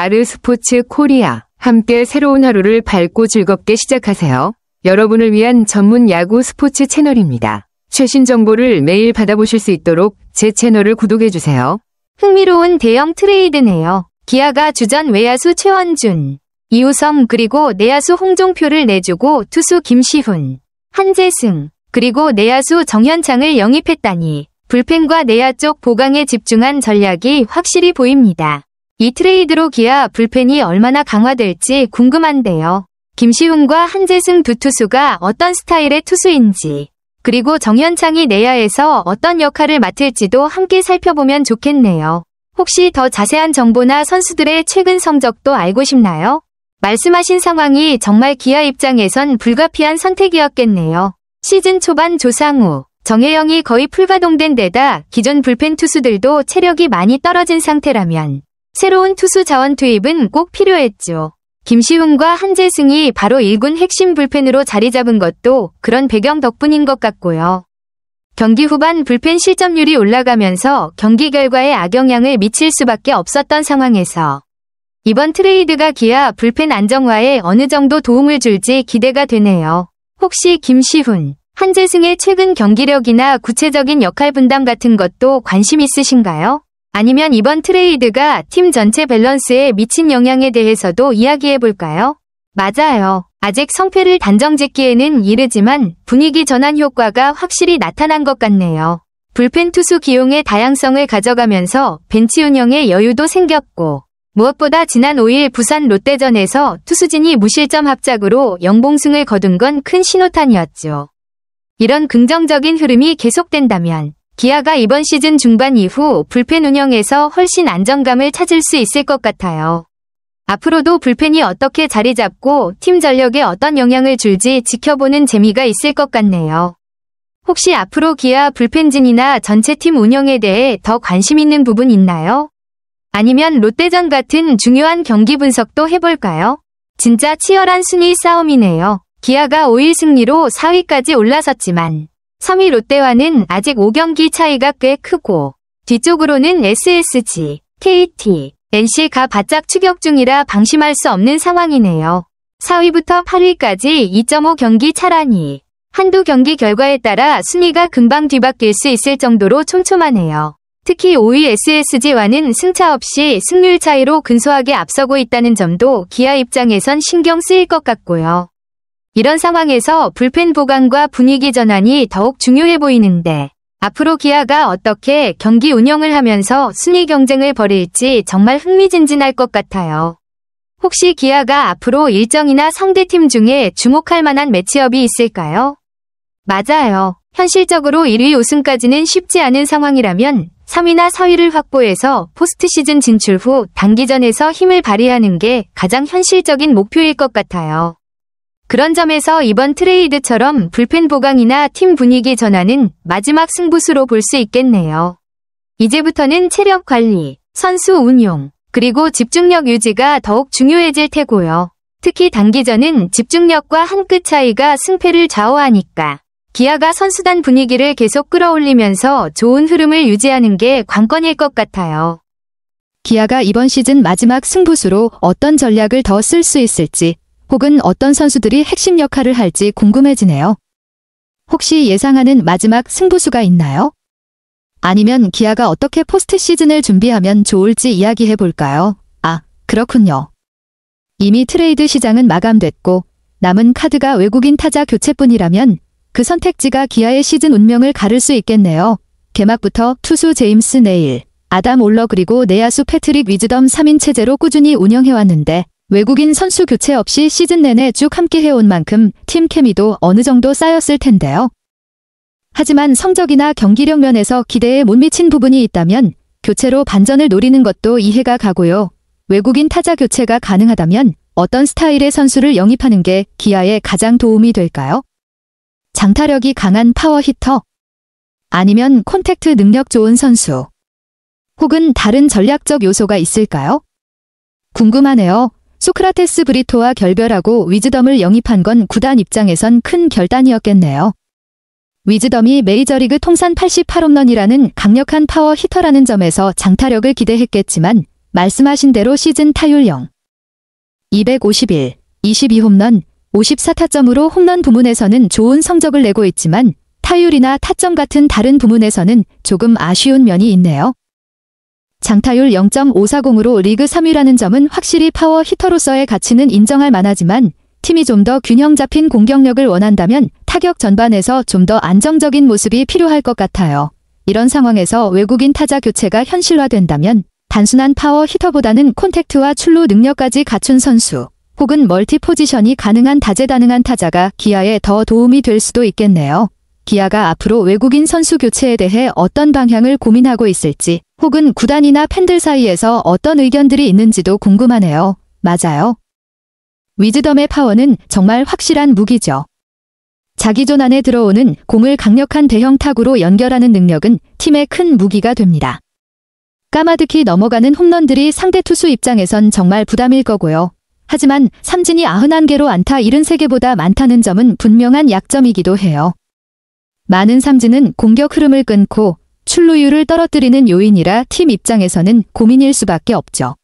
아르스포츠 코리아. 함께 새로운 하루를 밝고 즐겁게 시작하세요. 여러분을 위한 전문 야구 스포츠 채널입니다. 최신 정보를 매일 받아보실 수 있도록 제 채널을 구독해주세요. 흥미로운 대형 트레이드네요. 기아가 주전 외야수 최원준, 이우성 그리고 내야수 홍종표를 내주고 투수 김시훈, 한재승 그리고 내야수 정현창을 영입했다니 불펜과 내야 쪽 보강에 집중한 전략이 확실히 보입니다. 이 트레이드로 기아 불펜이 얼마나 강화될지 궁금한데요. 김시훈과 한재승 두 투수가 어떤 스타일의 투수인지, 그리고 정현창이 내야에서 어떤 역할을 맡을지도 함께 살펴보면 좋겠네요. 혹시 더 자세한 정보나 선수들의 최근 성적도 알고 싶나요? 말씀하신 상황이 정말 기아 입장에선 불가피한 선택이었겠네요. 시즌 초반 조상우, 정혜영이 거의 풀가동된 데다 기존 불펜 투수들도 체력이 많이 떨어진 상태라면 새로운 투수 자원 투입은 꼭 필요했죠. 김시훈과 한재승이 바로 1군 핵심 불펜으로 자리 잡은 것도 그런 배경 덕분인 것 같고요. 경기 후반 불펜 실점률이 올라가면서 경기 결과에 악영향을 미칠 수밖에 없었던 상황에서 이번 트레이드가 기아 불펜 안정화에 어느 정도 도움을 줄지 기대가 되네요. 혹시 김시훈, 한재승의 최근 경기력이나 구체적인 역할 분담 같은 것도 관심 있으신가요? 아니면 이번 트레이드가 팀 전체 밸런스에 미친 영향에 대해서도 이야기해볼까요? 맞아요. 아직 성패를 단정짓기에는 이르지만 분위기 전환 효과가 확실히 나타난 것 같네요. 불펜 투수 기용의 다양성을 가져가면서 벤치 운영에 여유도 생겼고, 무엇보다 지난 5일 부산 롯데전에서 투수진이 무실점 합작으로 연봉승을 거둔 건 큰 신호탄이었죠. 이런 긍정적인 흐름이 계속된다면 기아가 이번 시즌 중반 이후 불펜 운영에서 훨씬 안정감을 찾을 수 있을 것 같아요. 앞으로도 불펜이 어떻게 자리 잡고 팀 전력에 어떤 영향을 줄지 지켜보는 재미가 있을 것 같네요. 혹시 앞으로 기아 불펜진이나 전체 팀 운영에 대해 더 관심 있는 부분 있나요? 아니면 롯데전 같은 중요한 경기 분석도 해볼까요? 진짜 치열한 순위 싸움이네요. 기아가 5일 승리로 4위까지 올라섰지만 3위 롯데와는 아직 5경기 차이가 꽤 크고 뒤쪽으로는 SSG, KT, NC가 바짝 추격 중이라 방심할 수 없는 상황이네요. 4위부터 8위까지 2.5경기 차라니 한두 경기 결과에 따라 순위가 금방 뒤바뀔 수 있을 정도로 촘촘하네요. 특히 5위 SSG와는 승차 없이 승률 차이로 근소하게 앞서고 있다는 점도 기아 입장에선 신경 쓰일 것 같고요. 이런 상황에서 불펜 보강과 분위기 전환이 더욱 중요해 보이는데 앞으로 기아가 어떻게 경기 운영을 하면서 순위 경쟁을 벌일지 정말 흥미진진할 것 같아요. 혹시 기아가 앞으로 일정이나 상대팀 중에 주목할 만한 매치업이 있을까요? 맞아요. 현실적으로 1위 우승까지는 쉽지 않은 상황이라면 3위나 4위를 확보해서 포스트 시즌 진출 후 단기전에서 힘을 발휘하는 게 가장 현실적인 목표일 것 같아요. 그런 점에서 이번 트레이드처럼 불펜 보강이나 팀 분위기 전환은 마지막 승부수로 볼 수 있겠네요. 이제부터는 체력 관리, 선수 운용, 그리고 집중력 유지가 더욱 중요해질 테고요. 특히 단기전은 집중력과 한 끗 차이가 승패를 좌우하니까 기아가 선수단 분위기를 계속 끌어올리면서 좋은 흐름을 유지하는 게 관건일 것 같아요. 기아가 이번 시즌 마지막 승부수로 어떤 전략을 더 쓸 수 있을지 혹은 어떤 선수들이 핵심 역할을 할지 궁금해지네요. 혹시 예상하는 마지막 승부수가 있나요? 아니면 기아가 어떻게 포스트 시즌을 준비하면 좋을지 이야기해볼까요? 아, 그렇군요. 이미 트레이드 시장은 마감됐고 남은 카드가 외국인 타자 교체뿐이라면 그 선택지가 기아의 시즌 운명을 가를 수 있겠네요. 개막부터 투수 제임스 네일, 아담 올러 그리고 내야수 패트릭 위즈덤 3인 체제로 꾸준히 운영해왔는데 외국인 선수 교체 없이 시즌 내내 쭉 함께 해온 만큼 팀 케미도 어느 정도 쌓였을 텐데요. 하지만 성적이나 경기력 면에서 기대에 못 미친 부분이 있다면 교체로 반전을 노리는 것도 이해가 가고요. 외국인 타자 교체가 가능하다면 어떤 스타일의 선수를 영입하는 게 기아에 가장 도움이 될까요? 장타력이 강한 파워 히터? 아니면 콘택트 능력 좋은 선수? 혹은 다른 전략적 요소가 있을까요? 궁금하네요. 소크라테스 브리토와 결별하고 위즈덤을 영입한 건 구단 입장에선 큰 결단이었겠네요. 위즈덤이 메이저리그 통산 88홈런이라는 강력한 파워 히터라는 점에서 장타력을 기대했겠지만 말씀하신 대로 시즌 타율 0. 251, 22홈런, 54타점으로 홈런 부문에서는 좋은 성적을 내고 있지만 타율이나 타점 같은 다른 부문에서는 조금 아쉬운 면이 있네요. 장타율 0.540으로 리그 3위라는 점은 확실히 파워 히터로서의 가치는 인정할 만하지만 팀이 좀 더 균형 잡힌 공격력을 원한다면 타격 전반에서 좀 더 안정적인 모습이 필요할 것 같아요. 이런 상황에서 외국인 타자 교체가 현실화된다면 단순한 파워 히터보다는 콘택트와 출루 능력까지 갖춘 선수 혹은 멀티 포지션이 가능한 다재다능한 타자가 기아에 더 도움이 될 수도 있겠네요. 기아가 앞으로 외국인 선수 교체에 대해 어떤 방향을 고민하고 있을지 혹은 구단이나 팬들 사이에서 어떤 의견들이 있는지도 궁금하네요. 맞아요. 위즈덤의 파워는 정말 확실한 무기죠. 자기존 안에 들어오는 공을 강력한 대형 타구로 연결하는 능력은 팀의 큰 무기가 됩니다. 까마득히 넘어가는 홈런들이 상대 투수 입장에선 정말 부담일 거고요. 하지만 삼진이 91개로 안타 73개보다 많다는 점은 분명한 약점이기도 해요. 많은 삼진은 공격 흐름을 끊고 출루율을 떨어뜨리는 요인이라 팀 입장에서는 고민일 수밖에 없죠.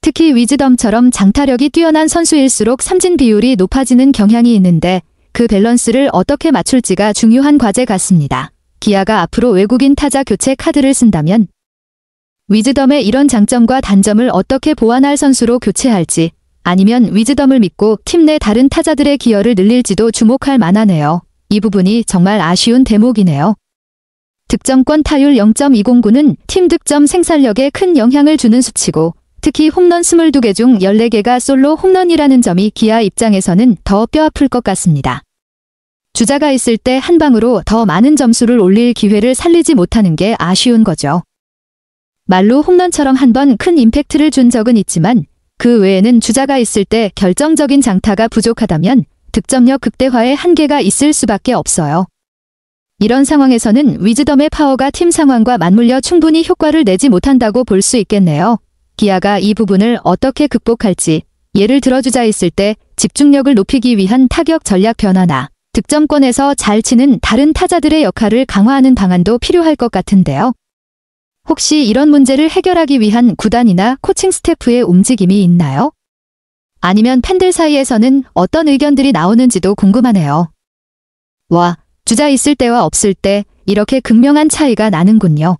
특히 위즈덤처럼 장타력이 뛰어난 선수일수록 삼진 비율이 높아지는 경향이 있는데 그 밸런스를 어떻게 맞출지가 중요한 과제 같습니다. 기아가 앞으로 외국인 타자 교체 카드를 쓴다면 위즈덤의 이런 장점과 단점을 어떻게 보완할 선수로 교체할지 아니면 위즈덤을 믿고 팀 내 다른 타자들의 기여를 늘릴지도 주목할 만하네요. 이 부분이 정말 아쉬운 대목이네요. 득점권 타율 0.209는 팀 득점 생산력에 큰 영향을 주는 수치고 특히 홈런 22개 중 14개가 솔로 홈런이라는 점이 기아 입장에서는 더 뼈아플 것 같습니다. 주자가 있을 때 한 방으로 더 많은 점수를 올릴 기회를 살리지 못하는 게 아쉬운 거죠. 말로 홈런처럼 한 번 큰 임팩트를 준 적은 있지만 그 외에는 주자가 있을 때 결정적인 장타가 부족하다면 득점력 극대화의 한계가 있을 수밖에 없어요. 이런 상황에서는 위즈덤의 파워가 팀 상황과 맞물려 충분히 효과를 내지 못한다고 볼 수 있겠네요. 기아가 이 부분을 어떻게 극복할지, 예를 들어 주자 있을 때 집중력을 높이기 위한 타격 전략 변화나 득점권에서 잘 치는 다른 타자들의 역할을 강화하는 방안도 필요할 것 같은데요. 혹시 이런 문제를 해결하기 위한 구단이나 코칭 스태프의 움직임이 있나요? 아니면 팬들 사이에서는 어떤 의견들이 나오는지도 궁금하네요. 와, 주자 있을 때와 없을 때 이렇게 극명한 차이가 나는군요.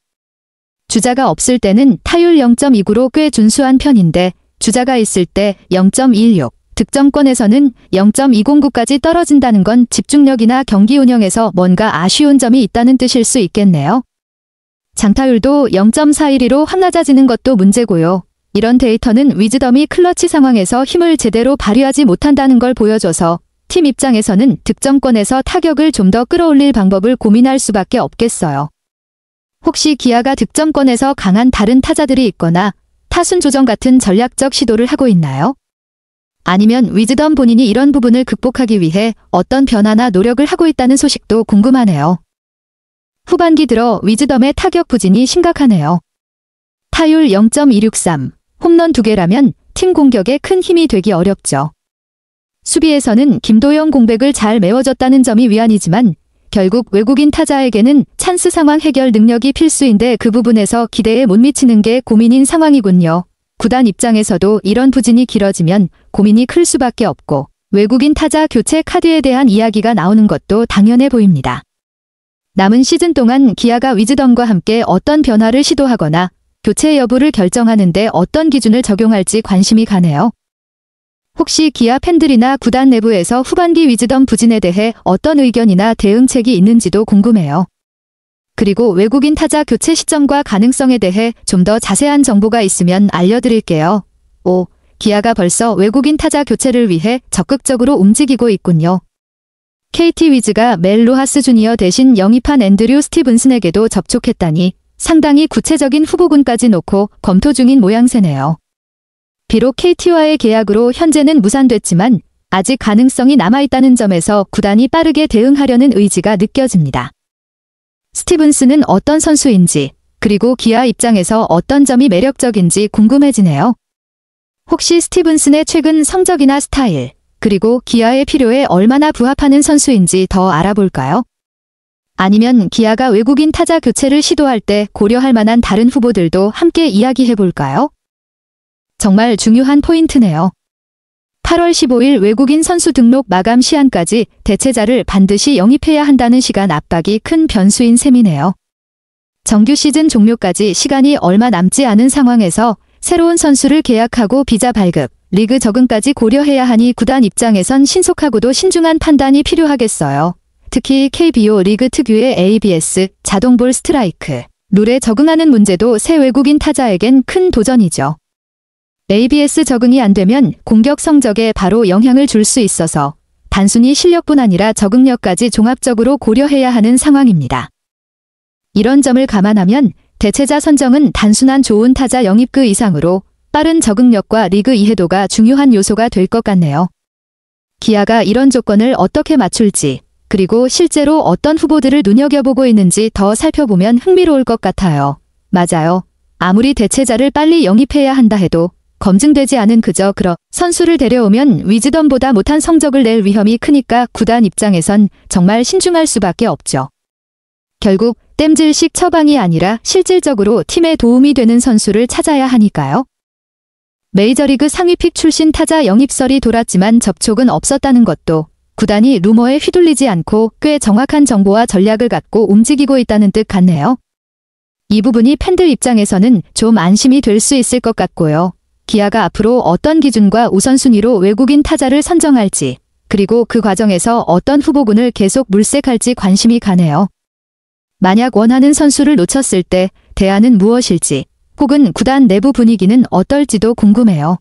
주자가 없을 때는 타율 0.29로 꽤 준수한 편인데 주자가 있을 때 0.16, 득점권에서는 0.209까지 떨어진다는 건 집중력이나 경기 운영에서 뭔가 아쉬운 점이 있다는 뜻일 수 있겠네요. 장타율도 0.412로 확 낮아지는 것도 문제고요. 이런 데이터는 위즈덤이 클러치 상황에서 힘을 제대로 발휘하지 못한다는 걸 보여줘서 팀 입장에서는 득점권에서 타격을 좀 더 끌어올릴 방법을 고민할 수밖에 없겠어요. 혹시 기아가 득점권에서 강한 다른 타자들이 있거나 타순 조정 같은 전략적 시도를 하고 있나요? 아니면 위즈덤 본인이 이런 부분을 극복하기 위해 어떤 변화나 노력을 하고 있다는 소식도 궁금하네요. 후반기 들어 위즈덤의 타격 부진이 심각하네요. 타율 0.263, 홈런 2개라면 팀 공격에 큰 힘이 되기 어렵죠. 수비에서는 김도영 공백을 잘 메워줬다는 점이 위안이지만 결국 외국인 타자에게는 찬스 상황 해결 능력이 필수인데 그 부분에서 기대에 못 미치는 게 고민인 상황이군요. 구단 입장에서도 이런 부진이 길어지면 고민이 클 수밖에 없고 외국인 타자 교체 카드에 대한 이야기가 나오는 것도 당연해 보입니다. 남은 시즌 동안 기아가 위즈덤과 함께 어떤 변화를 시도하거나 교체 여부를 결정하는데 어떤 기준을 적용할지 관심이 가네요. 혹시 기아 팬들이나 구단 내부에서 후반기 위즈덤 부진에 대해 어떤 의견이나 대응책이 있는지도 궁금해요. 그리고 외국인 타자 교체 시점과 가능성에 대해 좀 더 자세한 정보가 있으면 알려드릴게요. 기아가 벌써 외국인 타자 교체를 위해 적극적으로 움직이고 있군요. KT 위즈가 멜 로하스 주니어 대신 영입한 앤드류 스티븐슨에게도 접촉했다니 상당히 구체적인 후보군까지 놓고 검토 중인 모양새네요. 비록 KT와의 계약으로 현재는 무산됐지만 아직 가능성이 남아있다는 점에서 구단이 빠르게 대응하려는 의지가 느껴집니다. 스티븐슨은 어떤 선수인지 그리고 기아 입장에서 어떤 점이 매력적인지 궁금해지네요. 혹시 스티븐슨의 최근 성적이나 스타일 그리고 기아의 필요에 얼마나 부합하는 선수인지 더 알아볼까요? 아니면 기아가 외국인 타자 교체를 시도할 때 고려할 만한 다른 후보들도 함께 이야기해볼까요? 정말 중요한 포인트네요. 8월 15일 외국인 선수 등록 마감 시한까지 대체자를 반드시 영입해야 한다는 시간 압박이 큰 변수인 셈이네요. 정규 시즌 종료까지 시간이 얼마 남지 않은 상황에서 새로운 선수를 계약하고 비자 발급, 리그 적응까지 고려해야 하니 구단 입장에선 신속하고도 신중한 판단이 필요하겠어요. 특히 KBO 리그 특유의 ABS, 자동볼 스트라이크, 룰에 적응하는 문제도 새 외국인 타자에겐 큰 도전이죠. ABS 적응이 안 되면 공격 성적에 바로 영향을 줄 수 있어서 단순히 실력뿐 아니라 적응력까지 종합적으로 고려해야 하는 상황입니다. 이런 점을 감안하면 대체자 선정은 단순한 좋은 타자 영입 그 이상으로 빠른 적응력과 리그 이해도가 중요한 요소가 될 것 같네요. 기아가 이런 조건을 어떻게 맞출지, 그리고 실제로 어떤 후보들을 눈여겨보고 있는지 더 살펴보면 흥미로울 것 같아요. 맞아요. 아무리 대체자를 빨리 영입해야 한다 해도 검증되지 않은 그저 선수를 데려오면 위즈덤보다 못한 성적을 낼 위험이 크니까 구단 입장에선 정말 신중할 수밖에 없죠. 결국 땜질식 처방이 아니라 실질적으로 팀에 도움이 되는 선수를 찾아야 하니까요. 메이저리그 상위픽 출신 타자 영입설이 돌았지만 접촉은 없었다는 것도 구단이 루머에 휘둘리지 않고 꽤 정확한 정보와 전략을 갖고 움직이고 있다는 뜻 같네요. 이 부분이 팬들 입장에서는 좀 안심이 될 수 있을 것 같고요. 기아가 앞으로 어떤 기준과 우선순위로 외국인 타자를 선정할지, 그리고 그 과정에서 어떤 후보군을 계속 물색할지 관심이 가네요. 만약 원하는 선수를 놓쳤을 때 대안은 무엇일지, 혹은 구단 내부 분위기는 어떨지도 궁금해요.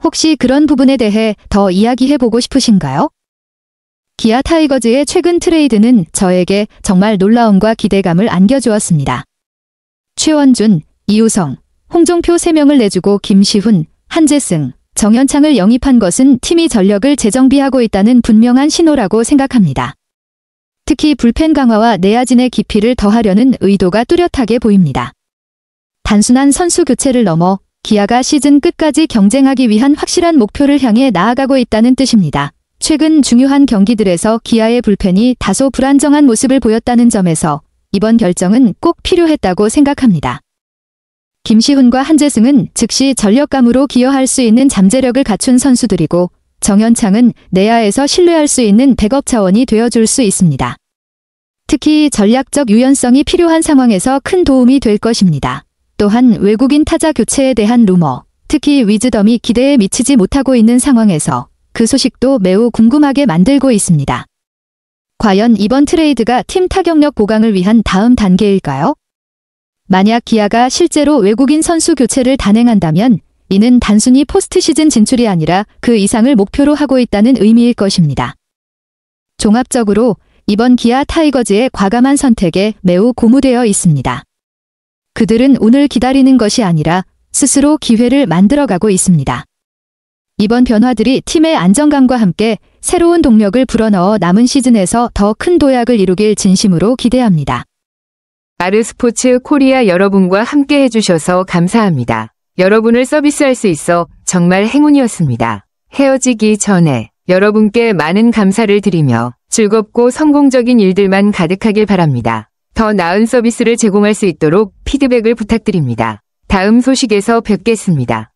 혹시 그런 부분에 대해 더 이야기해보고 싶으신가요? 기아 타이거즈의 최근 트레이드는 저에게 정말 놀라움과 기대감을 안겨주었습니다. 최원준, 이우성, 홍종표 3명을 내주고 김시훈, 한재승, 정현창을 영입한 것은 팀이 전력을 재정비하고 있다는 분명한 신호라고 생각합니다. 특히 불펜 강화와 내야진의 깊이를 더하려는 의도가 뚜렷하게 보입니다. 단순한 선수 교체를 넘어 기아가 시즌 끝까지 경쟁하기 위한 확실한 목표를 향해 나아가고 있다는 뜻입니다. 최근 중요한 경기들에서 기아의 불펜이 다소 불안정한 모습을 보였다는 점에서 이번 결정은 꼭 필요했다고 생각합니다. 김시훈과 한재승은 즉시 전력감으로 기여할 수 있는 잠재력을 갖춘 선수들이고 정현창은 내야에서 신뢰할 수 있는 백업 차원이 되어줄 수 있습니다. 특히 전략적 유연성이 필요한 상황에서 큰 도움이 될 것입니다. 또한 외국인 타자 교체에 대한 루머, 특히 위즈덤이 기대에 미치지 못하고 있는 상황에서 그 소식도 매우 궁금하게 만들고 있습니다. 과연 이번 트레이드가 팀 타격력 보강을 위한 다음 단계일까요? 만약 기아가 실제로 외국인 선수 교체를 단행한다면 이는 단순히 포스트 시즌 진출이 아니라 그 이상을 목표로 하고 있다는 의미일 것입니다. 종합적으로 이번 기아 타이거즈의 과감한 선택에 매우 고무되어 있습니다. 그들은 오늘 기다리는 것이 아니라 스스로 기회를 만들어가고 있습니다. 이번 변화들이 팀의 안정감과 함께 새로운 동력을 불어넣어 남은 시즌에서 더 큰 도약을 이루길 진심으로 기대합니다. 아르스포츠 코리아 여러분과 함께 해주셔서 감사합니다. 여러분을 서비스할 수 있어 정말 행운이었습니다. 헤어지기 전에 여러분께 많은 감사를 드리며 즐겁고 성공적인 일들만 가득하길 바랍니다. 더 나은 서비스를 제공할 수 있도록 피드백을 부탁드립니다. 다음 소식에서 뵙겠습니다.